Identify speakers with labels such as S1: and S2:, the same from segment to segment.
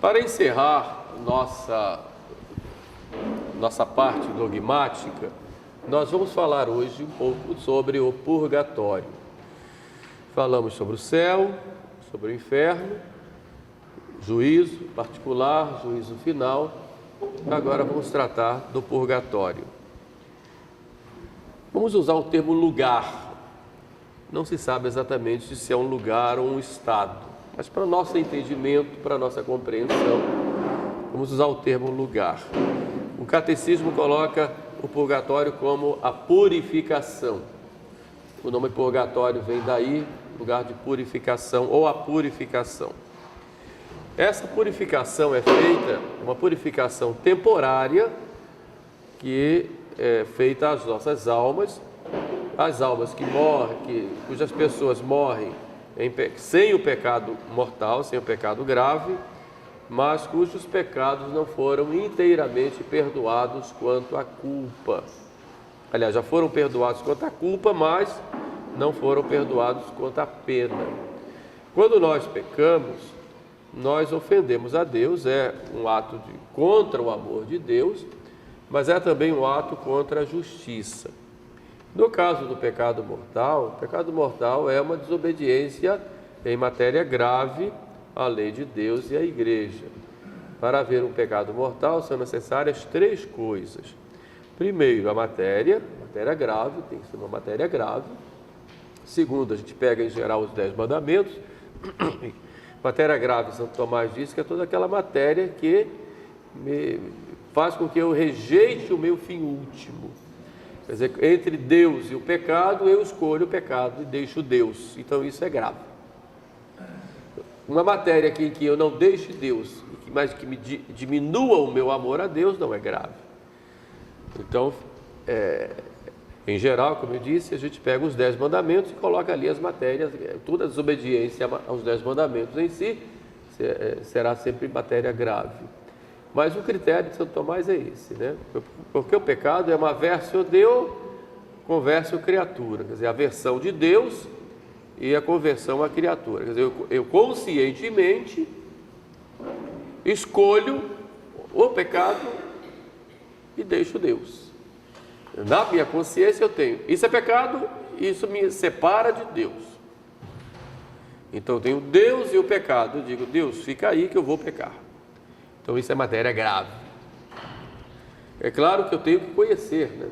S1: Para encerrar nossa parte dogmática, nós vamos falar hoje um pouco sobre o purgatório. Falamos sobre o céu, sobre o inferno, juízo particular, juízo final. Agora vamos tratar do purgatório. Vamos usar o termo lugar. Não se sabe exatamente se é um lugar ou um estado, mas para nosso entendimento, para nossa compreensão, vamos usar o termo lugar. O catecismo coloca o purgatório como a purificação. O nome purgatório vem daí, lugar de purificação ou a purificação. Essa purificação é feita, uma purificação temporária, que é feita às nossas almas, as almas que morrem, cujas pessoas morrem sem o pecado mortal, sem o pecado grave, mas cujos pecados não foram inteiramente perdoados quanto à culpa. Aliás, já foram perdoados quanto à culpa, mas não foram perdoados quanto à pena. Quando nós pecamos, nós ofendemos a Deus, é um ato contra o amor de Deus, mas é também um ato contra a justiça. No caso do pecado mortal, o pecado mortal é uma desobediência em matéria grave à lei de Deus e à igreja. Para haver um pecado mortal são necessárias três coisas. Primeiro, a matéria grave, tem que ser uma matéria grave. Segundo, a gente pega em geral os 10 mandamentos. Matéria grave, Santo Tomás diz que é toda aquela matéria que faz com que eu rejeite o meu fim último. Quer dizer, entre Deus e o pecado, eu escolho o pecado e deixo Deus. Então isso é grave. Uma matéria que eu não deixe Deus, mas que me diminua o meu amor a Deus, não é grave. Então, em geral, como eu disse, a gente pega os 10 mandamentos e coloca ali as matérias, toda desobediência aos 10 mandamentos em si será sempre matéria grave. Mas o critério de Santo Tomás é esse, né? Porque o pecado é uma versio Deo, conversio criatura, quer dizer, a versão de Deus e a conversão à criatura. Quer dizer, eu conscientemente escolho o pecado e deixo Deus. Na minha consciência eu tenho, isso é pecado, isso me separa de Deus. Então eu tenho Deus e o pecado, eu digo, Deus, fica aí que eu vou pecar. Então isso é matéria grave. É claro que eu tenho que conhecer, né?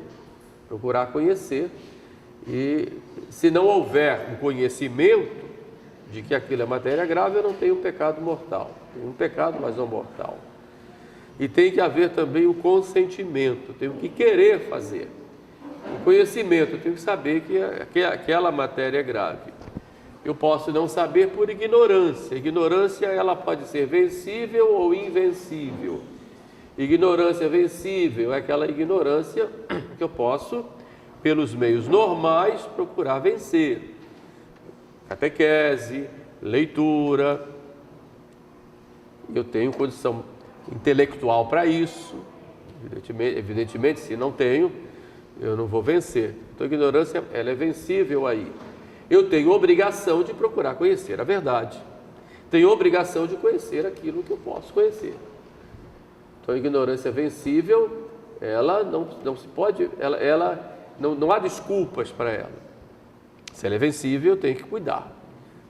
S1: Procurar conhecer, e se não houver um conhecimento de que aquilo é matéria grave, eu não tenho um pecado mortal. Tenho um pecado, mas não mortal. E tem que haver também o consentimento, eu tenho que querer fazer. O conhecimento, eu tenho que saber que aquela matéria é grave. Eu posso não saber por ignorância. Ignorância, ela pode ser vencível ou invencível. Ignorância vencível é aquela ignorância que eu posso, pelos meios normais, procurar vencer. Catequese, leitura. Eu tenho condição intelectual para isso. Evidentemente, se não tenho, eu não vou vencer. Então, a ignorância, ela é vencível aí. Eu tenho obrigação de procurar conhecer a verdade. Tenho obrigação de conhecer aquilo que eu posso conhecer. Então, a ignorância vencível, ela não se pode, não há desculpas para ela. Se ela é vencível, eu tenho que cuidar.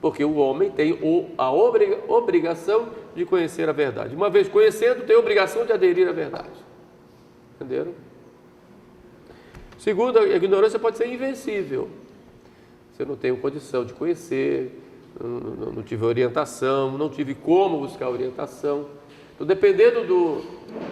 S1: Porque o homem tem a obrigação de conhecer a verdade. Uma vez conhecendo, tem a obrigação de aderir à verdade. Entenderam? Segundo, a ignorância pode ser invencível. Se eu não tenho condição de conhecer, não tive orientação, não tive como buscar orientação. Então, dependendo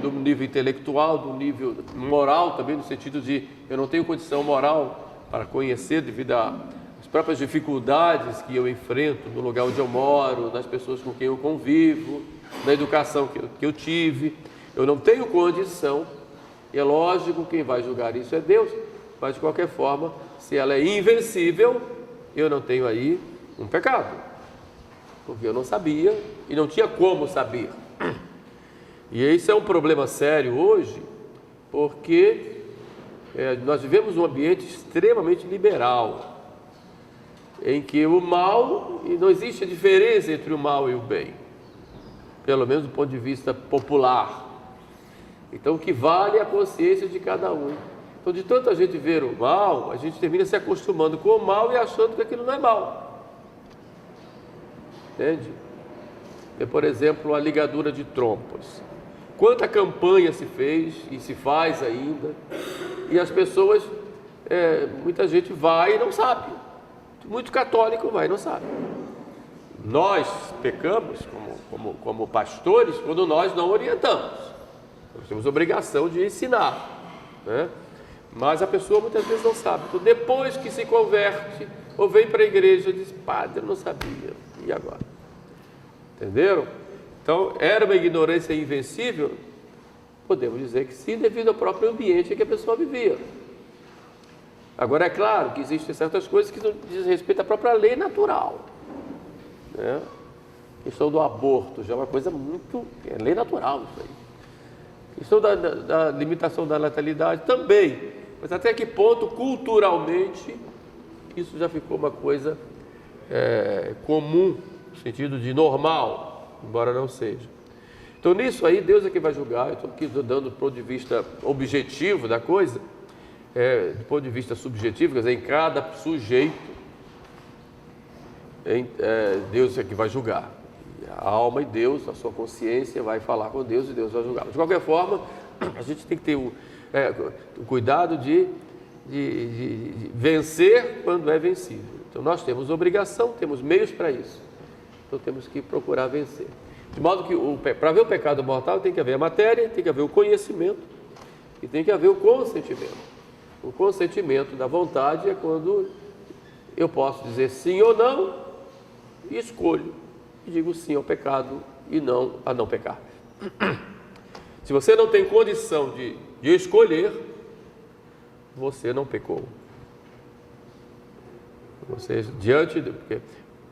S1: do nível intelectual, do nível moral também, no sentido de eu não tenho condição moral para conhecer devido às próprias dificuldades que eu enfrento no lugar onde eu moro, nas pessoas com quem eu convivo, na educação que eu tive, eu não tenho condição. E é lógico, quem vai julgar isso é Deus, mas de qualquer forma, se ela é invencível, eu não tenho aí um pecado, porque eu não sabia e não tinha como saber. E isso é um problema sério hoje, porque nós vivemos um ambiente extremamente liberal, em que o mal, e não existe a diferença entre o mal e o bem. pelo menos do ponto de vista popular. Então, o que vale é a consciência de cada um. Então, de tanta gente ver o mal, a gente termina se acostumando com o mal e achando que aquilo não é mal. Entende? Por exemplo, a ligadura de trompas. Quanta campanha se fez e se faz ainda, e as pessoas, muita gente vai e não sabe. Muito católico vai e não sabe. Nós pecamos como pastores quando nós não orientamos. Nós temos obrigação de ensinar, né? Mas a pessoa muitas vezes não sabe. Então, depois que se converte ou vem para a igreja, diz: padre, eu não sabia, e agora? Entenderam? Então, era uma ignorância invencível? Podemos dizer que sim, devido ao próprio ambiente em que a pessoa vivia. Agora, é claro que existem certas coisas que não dizem respeito à própria lei natural, né? A questão do aborto já é uma coisa muito... é lei natural isso aí. A questão da limitação da natalidade também. Mas até que ponto, culturalmente, isso já ficou uma coisa comum, no sentido de normal, embora não seja. Então, nisso aí, Deus é que vai julgar. Eu estou aqui dando do ponto de vista objetivo da coisa, do ponto de vista subjetivo, quer dizer, em cada sujeito, Deus é que vai julgar. A alma e Deus, a sua consciência vai falar com Deus e Deus vai julgar. De qualquer forma, a gente tem que ter o cuidado de vencer quando é vencível. Então, nós temos obrigação, temos meios para isso. Então, temos que procurar vencer. De modo que, para haver o pecado mortal, tem que haver a matéria, tem que haver o conhecimento e tem que haver o consentimento. O consentimento da vontade é quando eu posso dizer sim ou não e escolho. E digo sim ao pecado e não a não pecar. Se você não tem condição de escolher, você não pecou. Você, porque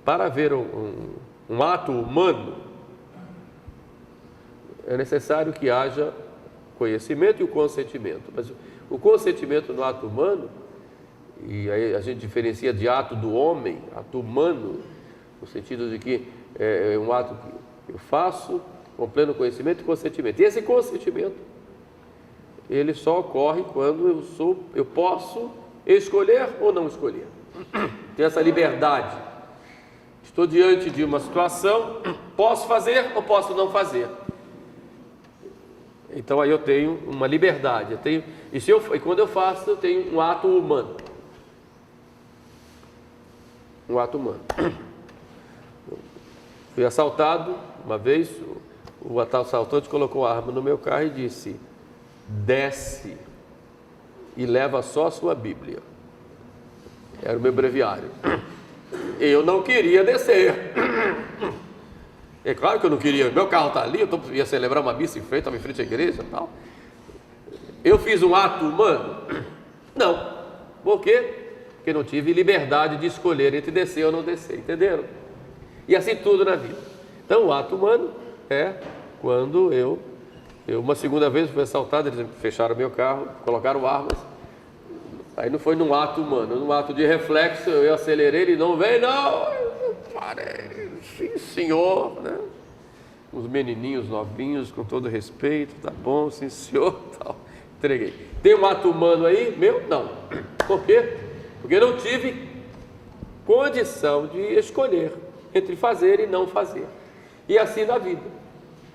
S1: para haver um ato humano, é necessário que haja conhecimento e o consentimento. Mas o consentimento no ato humano, e aí a gente diferencia de ato do homem, ato humano, no sentido de que é um ato que eu faço com pleno conhecimento e consentimento. E esse consentimento, ele só ocorre quando eu posso escolher ou não escolher. Tem essa liberdade. Estou diante de uma situação, posso fazer ou posso não fazer. Então aí eu tenho uma liberdade. E quando eu faço, eu tenho um ato humano. Um ato humano. Fui assaltado uma vez, o assaltante colocou a arma no meu carro e disse: desce e leva só a sua Bíblia. Era o meu breviário. Eu não queria descer. É claro que eu não queria, meu carro está ali, eu ia celebrar uma missa estava em frente à igreja e tal. Eu fiz um ato humano? Não. Por quê? Porque não tive liberdade de escolher entre descer ou não descer, entenderam? E assim tudo na vida. Então, o ato humano é quando eu uma segunda vez fui assaltado, eles fecharam meu carro, colocaram armas. Aí não foi num ato humano, num ato de reflexo, eu acelerei, ele não veio, não, eu parei, sim senhor, né? Uns menininhos novinhos, com todo respeito, tá bom, sim senhor, tal, entreguei. Tem um ato humano aí? Meu? Não. Por quê? Porque não tive condição de escolher entre fazer e não fazer. E assim na vida.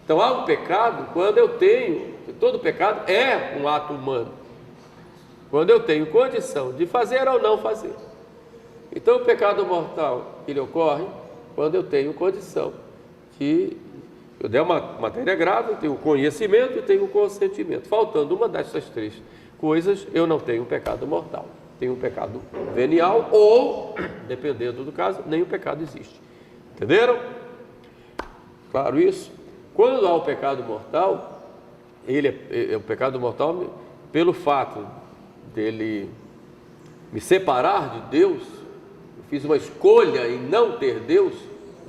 S1: Então há um pecado quando eu tenho, todo pecado é um ato humano. Quando eu tenho condição de fazer ou não fazer. Então o pecado mortal, ele ocorre quando eu tenho condição de... Eu der uma matéria grave, eu tenho o conhecimento e tenho o consentimento. Faltando uma dessas três coisas, eu não tenho um pecado mortal. Tenho um pecado venial ou, dependendo do caso, nem o pecado existe. Entenderam? Claro isso? Quando há o pecado mortal, ele é o pecado mortal pelo fato dele me separar de Deus. Eu fiz uma escolha em não ter Deus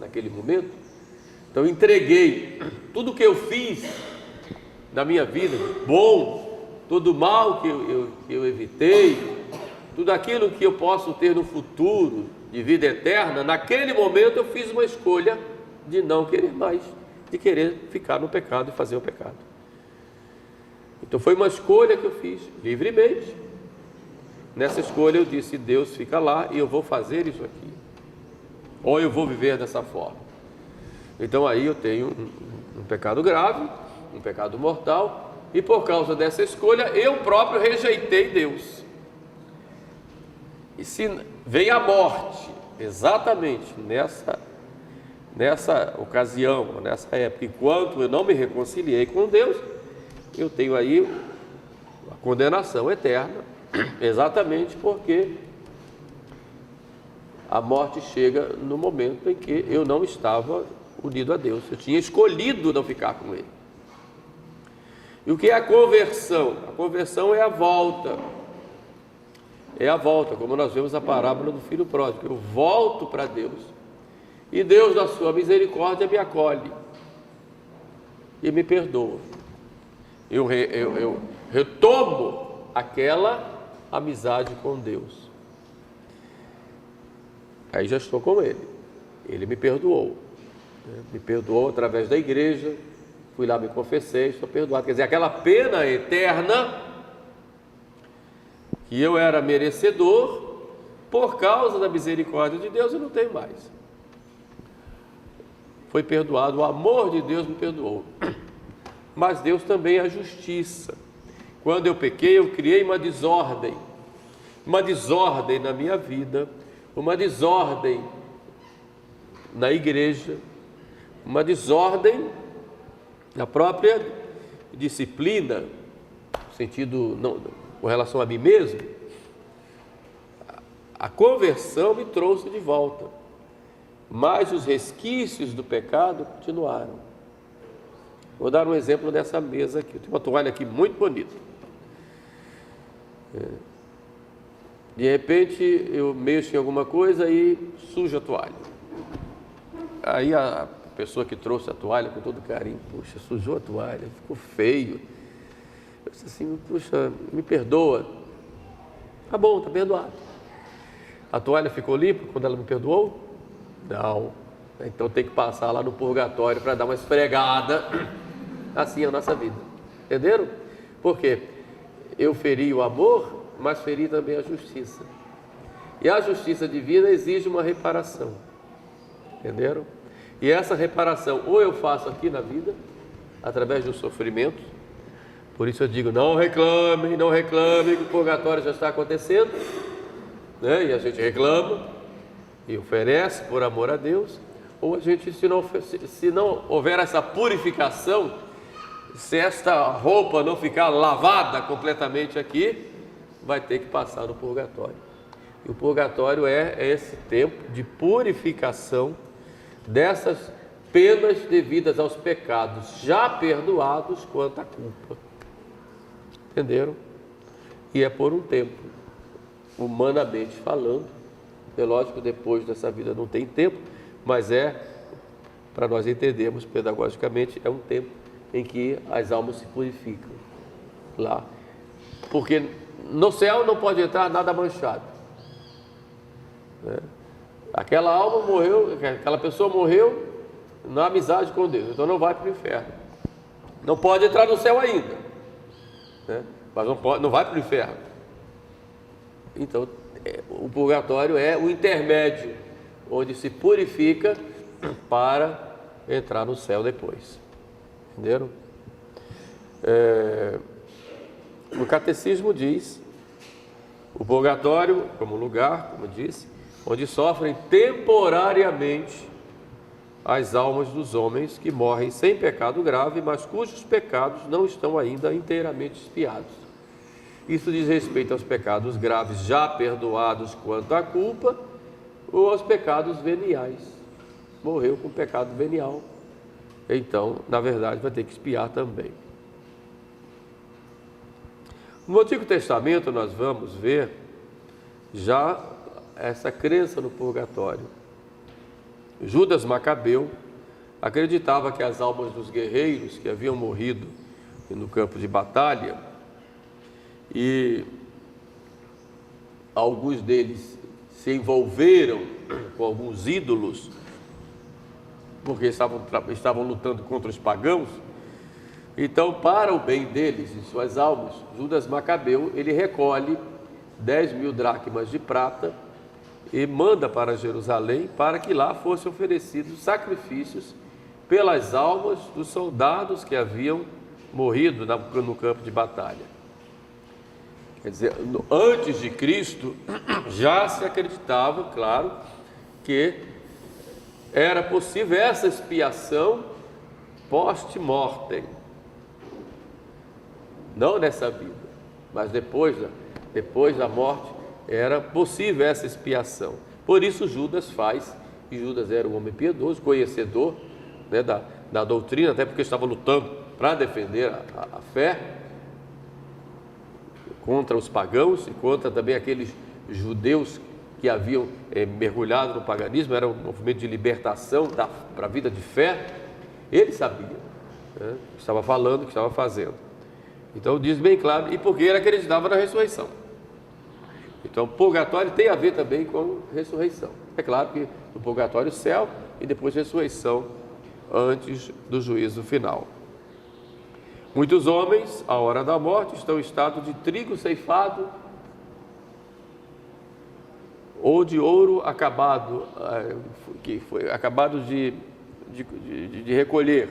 S1: naquele momento. Então entreguei tudo que eu fiz na minha vida, bom, todo mal que eu evitei, tudo aquilo que eu posso ter no futuro de vida eterna, naquele momento eu fiz uma escolha de não querer mais de querer ficar no pecado e fazer o pecado. Então foi uma escolha que eu fiz livremente. Nessa escolha eu disse: Deus, fica lá e eu vou fazer isso aqui, ou eu vou viver dessa forma. Então aí eu tenho um pecado grave, um pecado mortal, e por causa dessa escolha eu próprio rejeitei Deus. E se vem a morte exatamente nessa ocasião, nessa época, enquanto eu não me reconciliei com Deus, eu tenho aí a condenação eterna, exatamente porque a morte chega no momento em que eu não estava unido a Deus, eu tinha escolhido não ficar com Ele. E o que é a conversão? A conversão é a volta. É a volta, como nós vemos a parábola do filho pródigo. Eu volto para Deus e Deus, na sua misericórdia, me acolhe e me perdoa. Eu retomo aquela amizade com Deus. Aí já estou com Ele. Ele me perdoou. Me perdoou através da igreja. Fui lá, me confessei, estou perdoado. Quer dizer, aquela pena eterna que eu era merecedor, por causa da misericórdia de Deus, eu não tenho mais. Foi perdoado, o amor de Deus me perdoou. Mas Deus também é a justiça. Quando eu pequei, eu criei uma desordem na minha vida, uma desordem na igreja, uma desordem na própria disciplina, no sentido, não, com relação a mim mesmo. A conversão me trouxe de volta, mas os resquícios do pecado continuaram. Vou dar um exemplo dessa mesa aqui. Eu tenho uma toalha aqui muito bonita. De repente eu mexo em alguma coisa e sujo a toalha. Aí a pessoa que trouxe a toalha com todo carinho: puxa, sujou a toalha, ficou feio. Eu disse assim: puxa, me perdoa. Tá bom, tá perdoado. A toalha ficou limpa quando ela me perdoou? Não. Então tem que passar lá no purgatório para dar uma esfregada. Assim é a nossa vida. Entenderam? Por quê? Eu feri o amor, mas feri também a justiça. E a justiça divina exige uma reparação. Entenderam? E essa reparação ou eu faço aqui na vida, através do sofrimento. Por isso eu digo: não reclamem, que o purgatório já está acontecendo, né? E a gente reclama e oferece por amor a Deus. Ou a gente, se não houver essa purificação, se esta roupa não ficar lavada completamente aqui, vai ter que passar no purgatório. E o purgatório é esse tempo de purificação dessas penas devidas aos pecados já perdoados quanto à culpa. Entenderam? E é por um tempo, humanamente falando. É lógico, depois dessa vida não tem tempo, mas para nós entendermos pedagogicamente, é um tempo em que as almas se purificam lá. Porque no céu não pode entrar nada manchado. Aquela alma morreu, aquela pessoa morreu na amizade com Deus, então não vai para o inferno. Não pode entrar no céu ainda, né? Mas não vai para o inferno. Então, o purgatório é o intermédio, onde se purifica para entrar no céu depois. Entenderam? O catecismo diz: o purgatório como lugar, como disse, onde sofrem temporariamente as almas dos homens que morrem sem pecado grave, mas cujos pecados não estão ainda inteiramente expiados. Isso diz respeito aos pecados graves já perdoados quanto à culpa, ou aos pecados veniais. Morreu com pecado venial, então, na verdade, vai ter que expiar também. No Antigo Testamento nós vamos ver já essa crença no purgatório. Judas Macabeu acreditava que as almas dos guerreiros que haviam morrido no campo de batalha, e alguns deles se envolveram com alguns ídolos, porque estavam lutando contra os pagãos. Então, para o bem deles e suas almas, Judas Macabeu, ele recolhe 10.000 dracmas de prata e manda para Jerusalém para que lá fossem oferecidos sacrifícios pelas almas dos soldados que haviam morrido no campo de batalha. Quer dizer, antes de Cristo, já se acreditava, claro, que era possível essa expiação post-mortem. Não nessa vida, mas depois da morte, era possível essa expiação. Por isso Judas faz, e Judas era um homem piedoso, conhecedor, né, da doutrina, até porque estava lutando para defender a fé contra os pagãos e contra também aqueles judeus que haviam mergulhado no paganismo. Era um movimento de libertação para a vida de fé. Ele sabia, né, o que estava falando, o que estava fazendo. Então diz bem claro, e porque ele acreditava na ressurreição. Então purgatório tem a ver também com ressurreição. É claro que no purgatório céu e depois ressurreição antes do juízo final. Muitos homens, à hora da morte, estão em estado de trigo ceifado ou de ouro acabado, que foi acabado de recolher.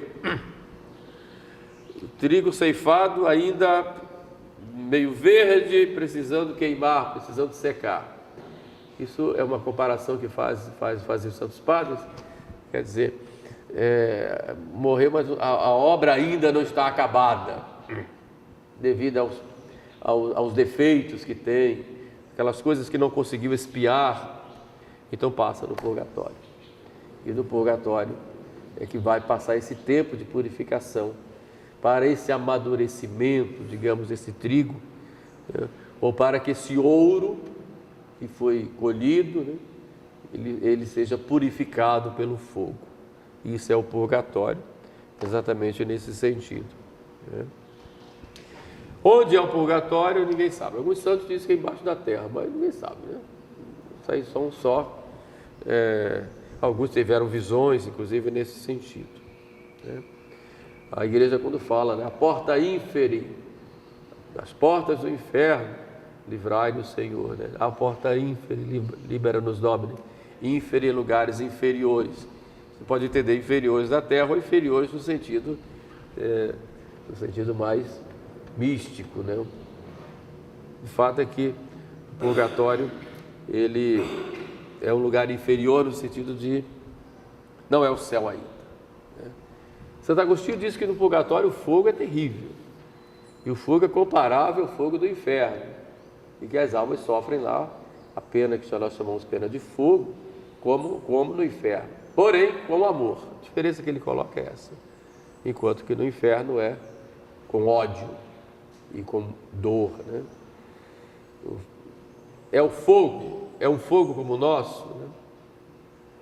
S1: O trigo ceifado ainda meio verde, precisando queimar, precisando secar. Isso é uma comparação que fazem os santos padres. Quer dizer, morreu, mas a obra ainda não está acabada, devido aos defeitos que tem, aquelas coisas que não conseguiu expiar. Então passa no purgatório. E no purgatório é que vai passar esse tempo de purificação, para esse amadurecimento, digamos, desse trigo, né, ou para que esse ouro que foi colhido, né, ele seja purificado pelo fogo. Isso é o purgatório, exatamente nesse sentido, né. Onde é o purgatório, ninguém sabe. Alguns santos dizem que é embaixo da terra, mas ninguém sabe, né? Isso aí são só... alguns tiveram visões, inclusive, nesse sentido, né? A igreja, quando fala, né, a porta ínfere, as portas do inferno, livrai-nos, Senhor, né? A porta ínfere, libera-nos, Domine, ínfere, lugares inferiores. Você pode entender inferiores da terra ou inferiores no sentido mais místico, né? O fato é que o purgatório, ele é um lugar inferior no sentido de não é o céu ainda. Santo Agostinho diz que no purgatório o fogo é terrível, e o fogo é comparável ao fogo do inferno, e que as almas sofrem lá a pena que nós chamamos pena de fogo, como no inferno, porém com amor. A diferença que ele coloca é essa, enquanto que no inferno é com ódio e com dor, né? É um fogo como o nosso, né?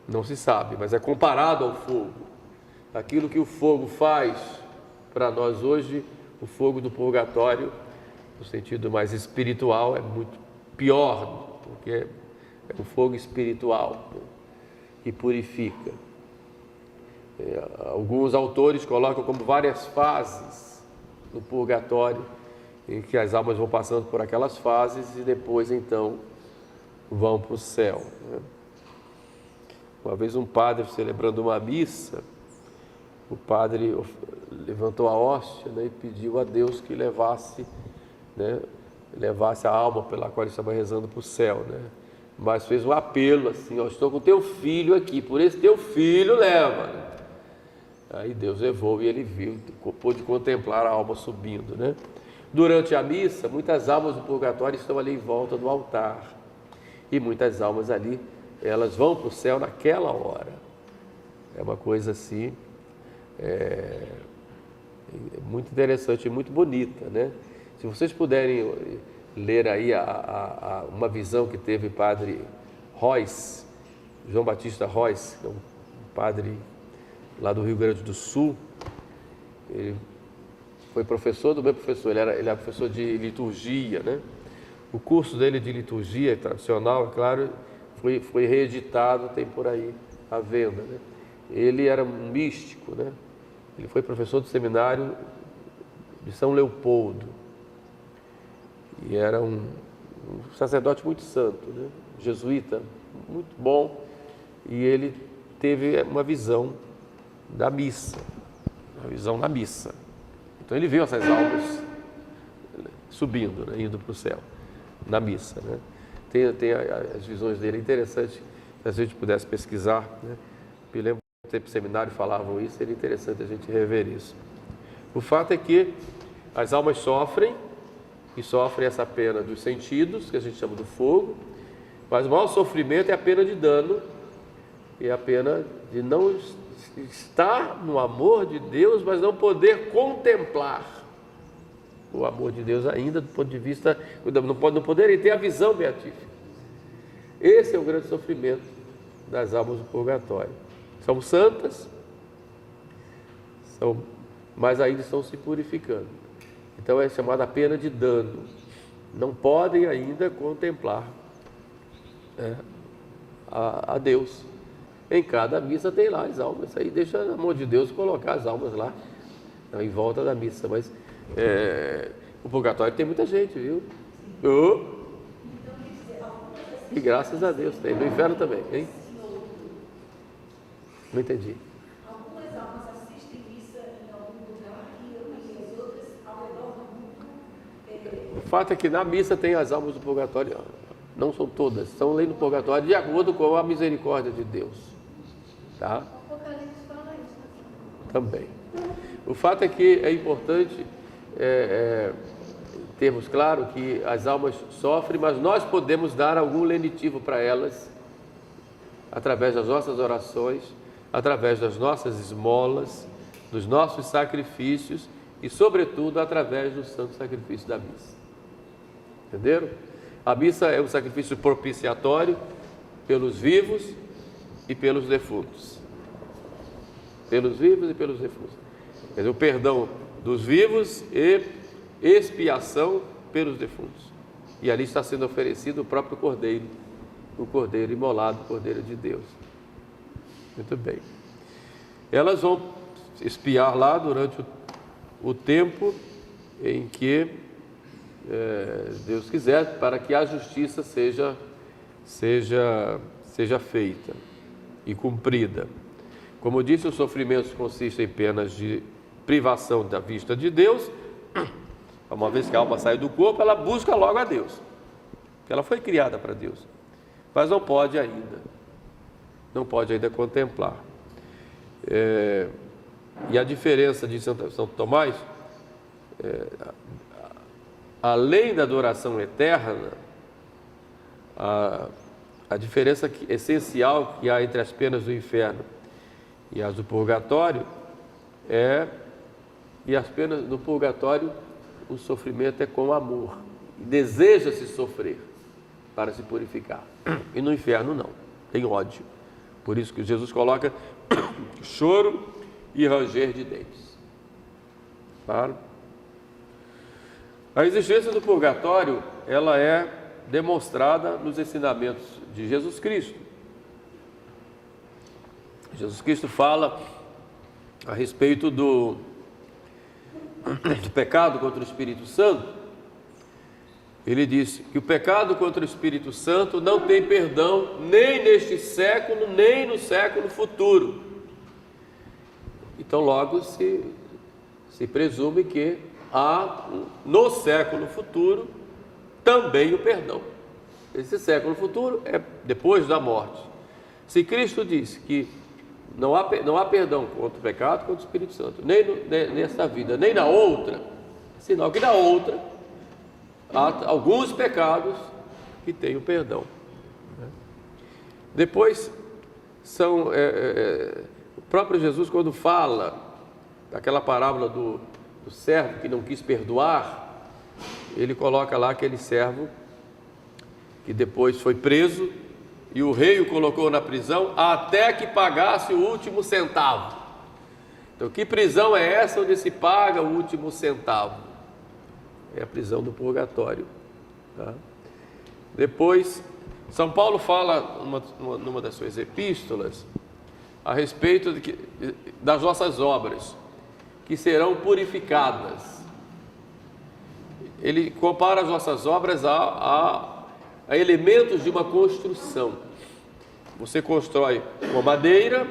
S1: Não se sabe, mas é comparado ao fogo. Aquilo que o fogo faz para nós hoje, o fogo do purgatório, no sentido mais espiritual, é muito pior, porque é um fogo espiritual, né, que purifica. Alguns autores colocam como várias fases no purgatório, em que as almas vão passando por aquelas fases e depois então vão para o céu, né? Uma vez um padre celebrando uma missa, o padre levantou a hóstia, né, e pediu a Deus que levasse a alma pela qual ele estava rezando para o céu, né? Mas fez um apelo assim: estou com teu filho aqui, por esse teu filho leva, né? Aí Deus levou e ele viu, pôde contemplar a alma subindo, né? Durante a missa, muitas almas do purgatório estão ali em volta do altar, e muitas almas ali, elas vão para o céu naquela hora. É uma coisa assim, muito interessante e muito bonita, né? Se vocês puderem ler aí uma visão que teve o padre Royce, João Batista Royce, que é um padre lá do Rio Grande do Sul. Ele foi professor do meu professor, ele era professor de liturgia, né? O curso dele de liturgia tradicional, é claro, foi reeditado, tem por aí à venda, né? ele era um místico, né? Ele foi professor do seminário de São Leopoldo e era um sacerdote muito santo, né? Jesuíta, muito bom, e ele teve uma visão da missa, uma visão da missa. Então ele viu essas almas subindo, né? Indo para o céu, na missa, né? Tem as visões dele, é interessante, se a gente pudesse pesquisar, né? Me lembro que no tempo do seminário falavam isso, seria interessante a gente rever isso. O fato é que as almas sofrem, e sofrem essa pena dos sentidos, que a gente chama do fogo, mas o maior sofrimento é a pena de dano, e a pena de não estar no amor de Deus, mas não poder contemplar o amor de Deus ainda, do ponto de vista, não poderem ter a visão beatífica. Esse é o grande sofrimento das almas do purgatório. São santas, mas ainda estão se purificando. Então é chamada a pena de dano. Não podem ainda contemplar a Deus. Em cada missa tem lá as almas. Aí deixa, no amor de Deus, colocar as almas lá em volta da missa. Mas o purgatório tem muita gente, viu? E graças a Deus tem. No inferno também, hein? Não entendi.
S2: Algumas almas assistem missa em algum lugar e as outras ao redor do mundo.
S1: O fato é que na missa tem as almas do purgatório. Não são todas, estão ali no purgatório de acordo com a misericórdia de Deus. Tá?
S2: O Apocalipse fala isso.
S1: Também. O fato é que é importante termos claro que as almas sofrem, mas nós podemos dar algum lenitivo para elas através das nossas orações, através das nossas esmolas, dos nossos sacrifícios e, sobretudo, através do santo sacrifício da missa. Entenderam? A missa é um sacrifício propiciatório pelos vivos e pelos defuntos. Pelos vivos e pelos defuntos. Quer dizer, o perdão dos vivos e expiação pelos defuntos. E ali está sendo oferecido o próprio Cordeiro, o Cordeiro imolado, o Cordeiro de Deus. Muito bem. Elas vão expiar lá durante o tempo em que Deus quiser, para que a justiça seja feita e cumprida. Como disse, os sofrimentos consistem em penas de privação da vista de Deus. Uma vez que a alma sai do corpo, ela busca logo a Deus, porque ela foi criada para Deus, mas não pode ainda contemplar. E a diferença de São Tomás, além da adoração eterna, a diferença essencial que há entre as penas do inferno e as do purgatório e as penas do purgatório, o sofrimento é com amor, deseja-se sofrer para se purificar, e no inferno não, tem ódio. Por isso que Jesus coloca choro e ranger de dentes. Claro. A existência do purgatório, ela é demonstrada nos ensinamentos de Jesus Cristo. Jesus Cristo fala a respeito do pecado contra o Espírito Santo. Ele diz que o pecado contra o Espírito Santo não tem perdão nem neste século, nem no século futuro. Então logo se presume que há no século futuro também o perdão. Esse século futuro é depois da morte. Se Cristo disse que não há perdão contra o pecado, contra o Espírito Santo, nem nesta vida, nem na outra, sinal que na outra há alguns pecados que têm o perdão. Depois, o próprio Jesus, quando fala daquela parábola do servo que não quis perdoar, ele coloca lá aquele servo que depois foi preso e o rei o colocou na prisão até que pagasse o último centavo. Então, que prisão é essa onde se paga o último centavo? É a prisão do purgatório. Tá? Depois, São Paulo fala numa das suas epístolas a respeito das nossas obras, que serão purificadas. Ele compara as nossas obras a elementos de uma construção. Você constrói com madeira,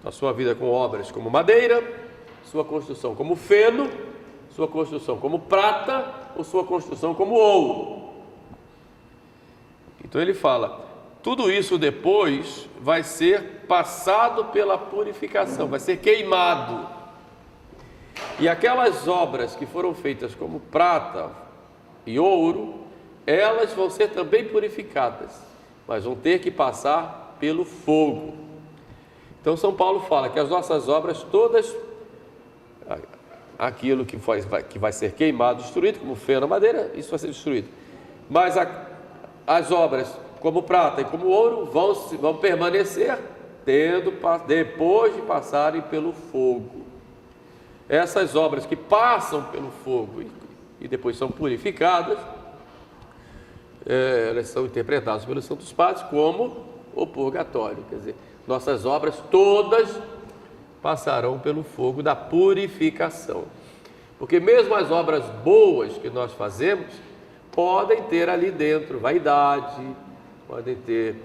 S1: a sua vida com obras como madeira, sua construção como feno, sua construção como prata, ou sua construção como ouro. Então ele fala, tudo isso depois vai ser passado pela purificação, vai ser queimado. E aquelas obras que foram feitas como prata e ouro, elas vão ser também purificadas, mas vão ter que passar pelo fogo. Então São Paulo fala que as nossas obras todas, aquilo que vai ser queimado, destruído, como feno, madeira, isso vai ser destruído. Mas as obras como prata e como ouro vão permanecer depois de passarem pelo fogo. Essas obras que passam pelo fogo e depois são purificadas, elas são interpretadas pelos santos padres como o purgatório. Quer dizer, nossas obras todas passarão pelo fogo da purificação. Porque mesmo as obras boas que nós fazemos, podem ter ali dentro vaidade, podem ter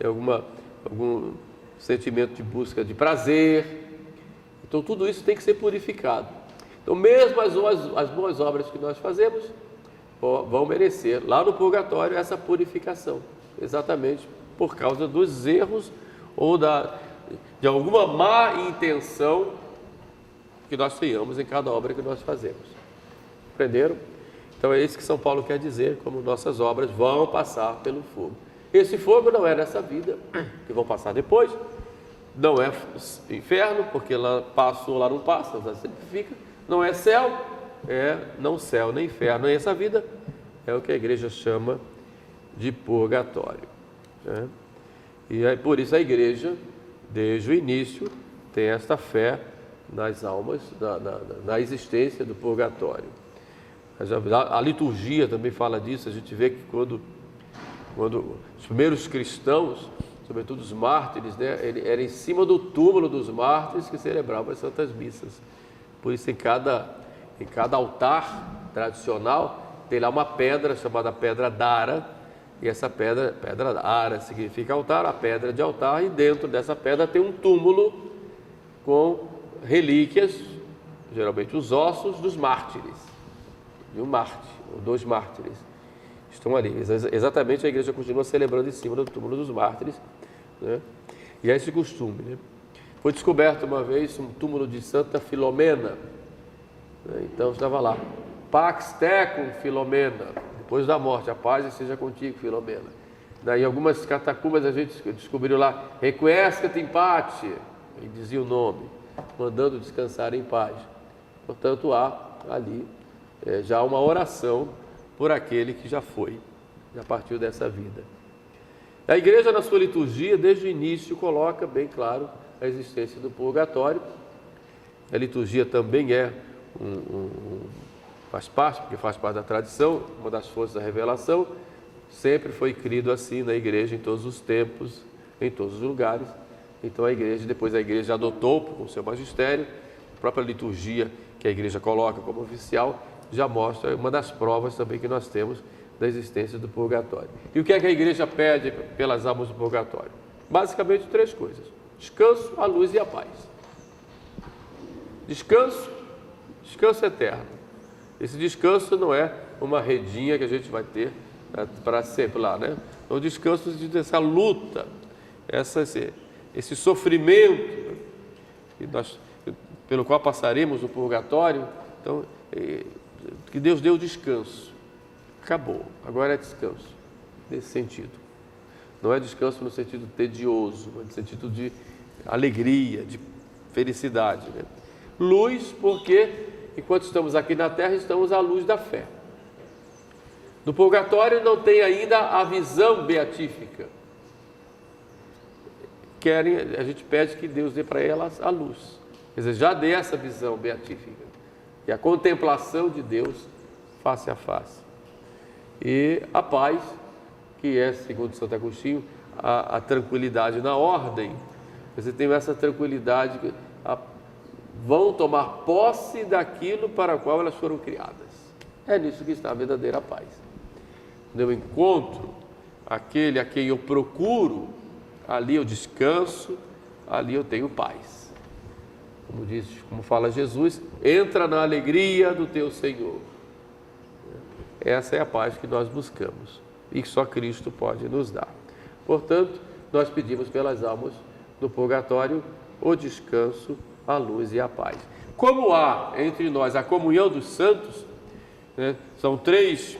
S1: algum sentimento de busca de prazer. Então tudo isso tem que ser purificado. Então mesmo as boas obras que nós fazemos vão merecer lá no purgatório essa purificação, exatamente por causa dos erros ou de alguma má intenção que nós tenhamos em cada obra que nós fazemos. Entenderam? Então é isso que São Paulo quer dizer, como nossas obras vão passar pelo fogo. Esse fogo não é nessa vida, que vão passar depois, não é inferno, porque lá passou, lá não passa, lá sempre fica, não é céu, não céu nem inferno, essa vida é o que a igreja chama de purgatório, né? E aí, por isso a igreja, desde o início, tem esta fé nas almas, na existência do purgatório. A liturgia também fala disso. A gente vê que quando os primeiros cristãos, sobretudo os mártires, né, era em cima do túmulo dos mártires que celebravam as santas missas. Por isso em cada altar tradicional tem lá uma pedra chamada pedra d'ara, e essa pedra d'ara significa altar, a pedra de altar, e dentro dessa pedra tem um túmulo com relíquias, geralmente os ossos dos mártires, de um mártir, ou dois mártires, estão ali. Exatamente, a igreja continua celebrando em cima do túmulo dos mártires, né? E é esse costume, né? Foi descoberto uma vez um túmulo de Santa Filomena, né? Então estava lá, Pax Tecum Filomena, depois da morte, a paz seja contigo, Filomena. Em algumas catacumbas a gente descobriu lá, Requiescat in pace, e dizia o nome, mandando descansar em paz. Portanto, há ali já uma oração por aquele que já foi, já partiu dessa vida. A igreja, na sua liturgia, desde o início, coloca bem claro a existência do purgatório. A liturgia também faz parte, porque faz parte da tradição, uma das forças da revelação. Sempre foi crido assim na igreja, em todos os tempos, em todos os lugares. Então depois a igreja adotou com o seu magistério, a própria liturgia que a igreja coloca como oficial, já mostra uma das provas também que nós temos da existência do purgatório. E o que é que a igreja pede pelas almas do purgatório? Basicamente 3 coisas: descanso, a luz e a paz. Descanso eterno. Esse descanso não é uma redinha que a gente vai ter para sempre lá, né? É o descanso dessa luta, esse sofrimento pelo qual passaremos no purgatório. Então, que Deus deu descanso. Acabou, agora é descanso, nesse sentido. Não é descanso no sentido tedioso, mas no sentido de alegria, de felicidade, né? Luz, porque enquanto estamos aqui na terra, estamos à luz da fé. No purgatório não tem ainda a visão beatífica. A gente pede que Deus dê para elas a luz. Quer dizer, já dê essa visão beatífica. E a contemplação de Deus face a face. E a paz, que é, segundo Santo Agostinho, a tranquilidade na ordem, Você tem essa tranquilidade, vão tomar posse daquilo para o qual elas foram criadas. É nisso que está a verdadeira paz. Quando eu encontro aquele a quem eu procuro, ali eu descanso, ali eu tenho paz. Como fala Jesus, entra na alegria do teu Senhor. Essa é a paz que nós buscamos e que só Cristo pode nos dar. Portanto, nós pedimos pelas almas do purgatório o descanso, a luz e a paz. Como há entre nós a comunhão dos santos, né, são 3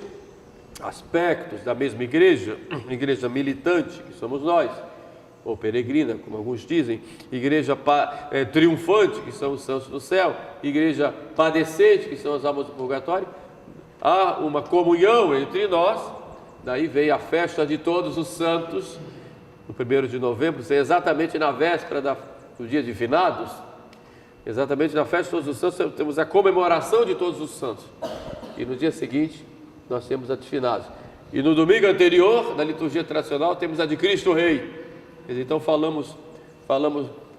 S1: aspectos da mesma igreja: igreja militante, que somos nós, ou peregrina, como alguns dizem, igreja triunfante, que são os santos do céu, igreja padecente, que são as almas do purgatório. Há uma comunhão entre nós. Daí veio a festa de todos os santos, no 1º de novembro, exatamente na véspera do dia de finados, exatamente na festa de todos os santos, temos a comemoração de todos os santos. E no dia seguinte, nós temos a de finados. E no domingo anterior, na liturgia tradicional, temos a de Cristo Rei. Então falamos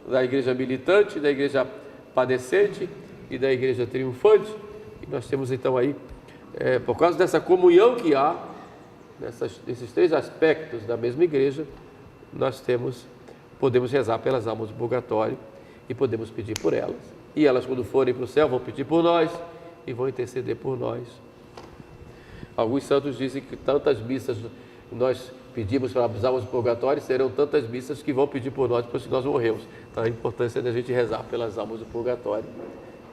S1: da igreja militante, da igreja padecente e da igreja triunfante. E nós temos então aí, por causa dessa comunhão que há, desses 3 aspectos da mesma igreja, nós podemos rezar pelas almas do purgatório e podemos pedir por elas. E elas, quando forem para o céu, vão pedir por nós e vão interceder por nós. Alguns santos dizem que tantas missas nós pedimos para as almas do purgatório, serão tantas missas que vão pedir por nós depois que nós morremos. Então a importância da gente rezar pelas almas do purgatório,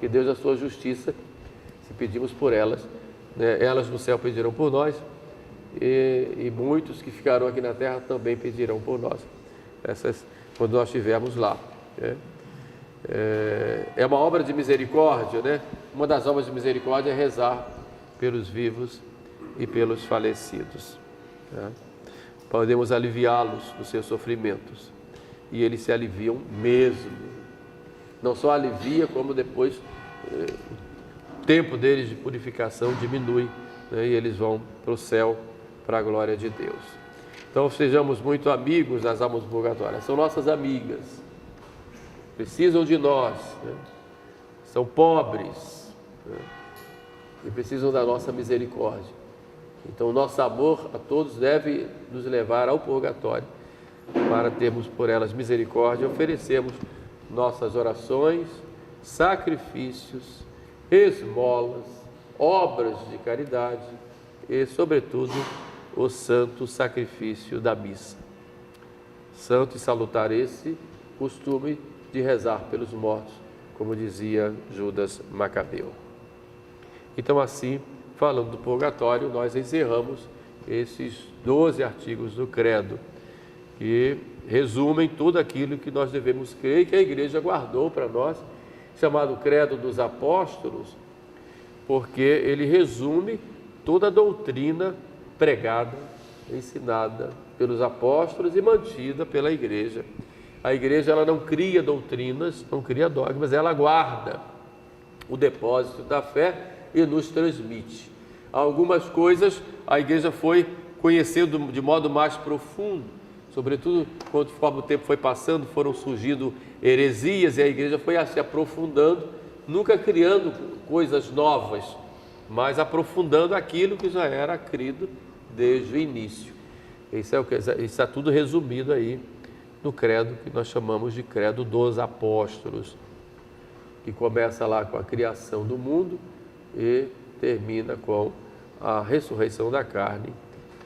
S1: que Deus, na sua justiça, se pedimos por elas, né, elas no céu pedirão por nós, e muitos que ficarão aqui na terra também pedirão por nós, quando nós estivermos lá, né? É uma obra de misericórdia, né? Uma das obras de misericórdia é rezar pelos vivos e pelos falecidos, né? Podemos aliviá-los dos seus sofrimentos, e eles se aliviam mesmo. Não só alivia, como depois o tempo deles de purificação diminui, né? E eles vão para o céu, para a glória de Deus. Então sejamos muito amigos das almas do purgatório. São nossas amigas, precisam de nós, né? São pobres, né? E precisam da nossa misericórdia. Então o nosso amor a todos deve nos levar ao purgatório, para termos por elas misericórdia, oferecemos nossas orações, sacrifícios, esmolas, obras de caridade e, sobretudo, o santo sacrifício da missa. Santo e salutar esse costume de rezar pelos mortos, como dizia Judas Macabeu. Então, assim, falando do purgatório, nós encerramos esses 12 artigos do credo, que resumem tudo aquilo que nós devemos crer e que a igreja guardou para nós, chamado Credo dos Apóstolos, porque ele resume toda a doutrina pregada, ensinada pelos apóstolos e mantida pela igreja. A igreja, ela não cria doutrinas, não cria dogmas, ela guarda o depósito da fé e nos transmite. Algumas coisas a igreja foi conhecendo de modo mais profundo, sobretudo conforme o tempo foi passando, foram surgindo heresias e a igreja foi se aprofundando, nunca criando coisas novas, mas aprofundando aquilo que já era crido desde o início. Isso está tudo resumido aí no credo que nós chamamos de Credo dos Apóstolos, que começa lá com a criação do mundo e termina com a ressurreição da carne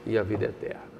S1: e a vida eterna.